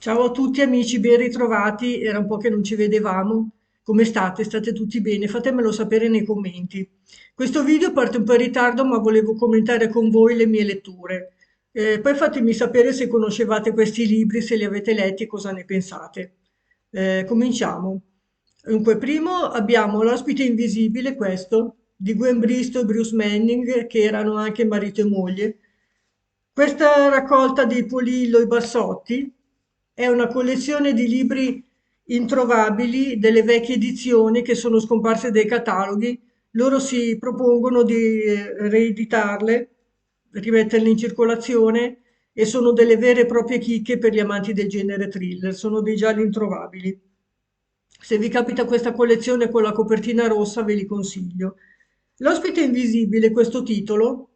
Ciao a tutti amici, ben ritrovati, era un po' che non ci vedevamo. Come state? State tutti bene? Fatemelo sapere nei commenti. Questo video parte un po' in ritardo, ma volevo commentare con voi le mie letture. Poi fatemi sapere se conoscevate questi libri, se li avete letti e cosa ne pensate. Cominciamo. Dunque, primo abbiamo L'ospite invisibile, questo, di Gwen Bristow e Bruce Manning, che erano anche marito e moglie. Questa raccolta di Polillo e Bassotti è una collezione di libri introvabili delle vecchie edizioni che sono scomparse dai cataloghi. Loro si propongono di reeditarle, rimetterle in circolazione e sono delle vere e proprie chicche per gli amanti del genere thriller, sono dei gialli introvabili. Se vi capita questa collezione con la copertina rossa, ve li consiglio. L'ospite invisibile, questo titolo,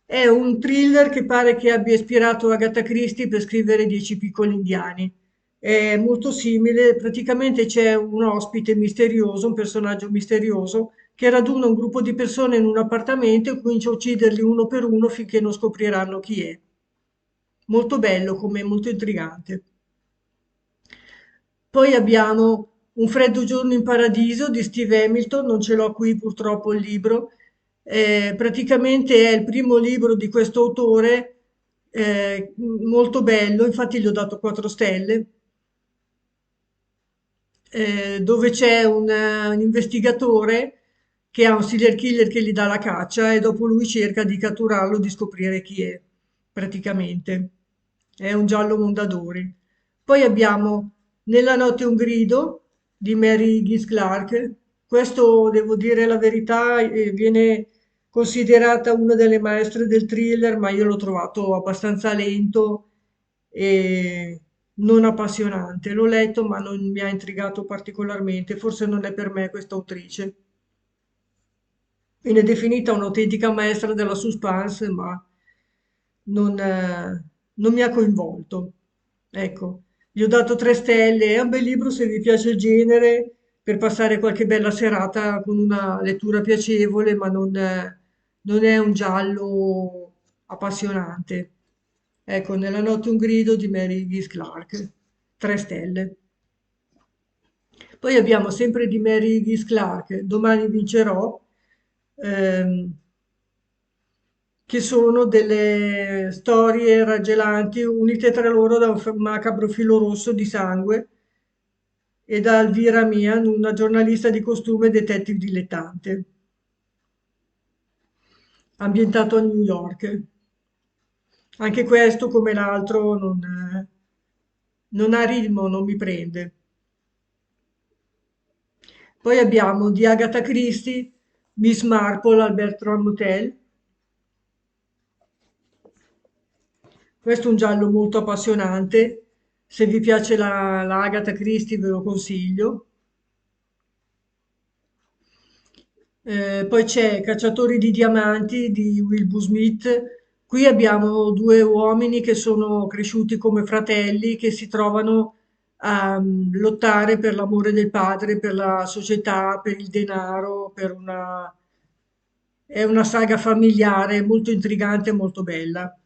è un thriller che pare che abbia ispirato Agatha Christie per scrivere Dieci piccoli indiani. È molto simile, praticamente c'è un ospite misterioso, un personaggio misterioso, che raduna un gruppo di persone in un appartamento e comincia a ucciderli uno per uno finché non scopriranno chi è. Molto bello, come molto intrigante. Poi abbiamo Un freddo giorno in paradiso di Steve Hamilton, non ce l'ho qui purtroppo il libro. Praticamente è il primo libro di questo autore, molto bello, infatti gli ho dato 4 stelle, dove c'è un investigatore che ha un serial killer che gli dà la caccia e dopo lui cerca di catturarlo, di scoprire chi è, praticamente. È un giallo Mondadori. Poi abbiamo Nella notte un grido di Mary Higgins Clark. Questo, devo dire la verità, viene considerata una delle maestre del thriller, ma io l'ho trovato abbastanza lento e non appassionante. L'ho letto, ma non mi ha intrigato particolarmente. Forse non è per me questa autrice. Viene definita un'autentica maestra della suspense, ma non mi ha coinvolto. Ecco, gli ho dato 3 stelle. È un bel libro se vi piace il genere, per passare qualche bella serata con una lettura piacevole, ma non è un giallo appassionante. Ecco, Nella notte un grido di Mary Higgins Clark, 3 stelle. Poi abbiamo sempre di Mary Higgins Clark, Domani vincerò, ehm, che sono delle storie raggelanti unite tra loro da un macabro filo rosso di sangue e da Elvira Mian, una giornalista di costume e detective dilettante, ambientato a New York. Anche questo, come l'altro, non ha ritmo, non mi prende. Poi abbiamo di Agatha Christie, Miss Marple al Bertram Hotel. Questo è un giallo molto appassionante. Se vi piace la Agatha Christie ve lo consiglio. Poi c'è Cacciatori di diamanti di Wilbur Smith. Qui abbiamo due uomini che sono cresciuti come fratelli, che si trovano a lottare per l'amore del padre, per la società, per il denaro, è una saga familiare molto intrigante e molto bella.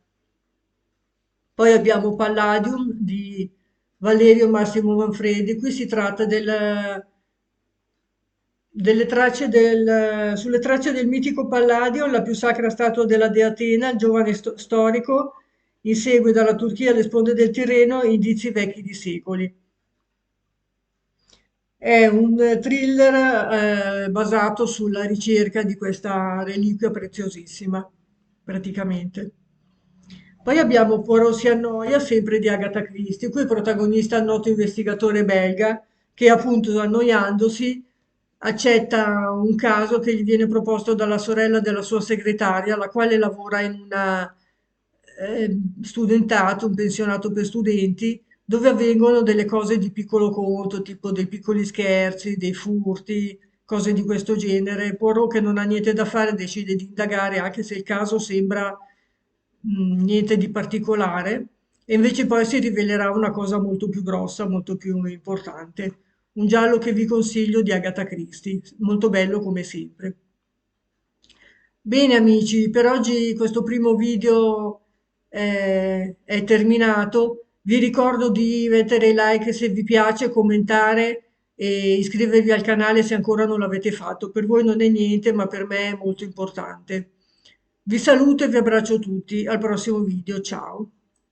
Poi abbiamo Palladium di Valerio Massimo Manfredi. Qui si tratta sulle tracce del mitico Palladio, la più sacra statua della dea Atena, il giovane storico, insegue dalla Turchia alle sponde del Tirreno indizi vecchi di secoli. È un thriller basato sulla ricerca di questa reliquia preziosissima, praticamente. Poi abbiamo Poirot si annoia, sempre di Agatha Christie, qui è protagonista il noto investigatore belga che appunto annoiandosi accetta un caso che gli viene proposto dalla sorella della sua segretaria, la quale lavora in una studentato, un pensionato per studenti, dove avvengono delle cose di piccolo conto, tipo dei piccoli scherzi, dei furti, cose di questo genere. Poirot, che non ha niente da fare, decide di indagare, anche se il caso sembra niente di particolare, e invece poi si rivelerà una cosa molto più grossa, molto più importante. Un giallo che vi consiglio di Agatha Christie, molto bello come sempre. Bene amici, per oggi questo primo video è terminato. Vi ricordo di mettere like se vi piace, commentare e iscrivervi al canale se ancora non l'avete fatto. Per voi non è niente, ma per me è molto importante. Vi saluto e vi abbraccio tutti. Al prossimo video. Ciao.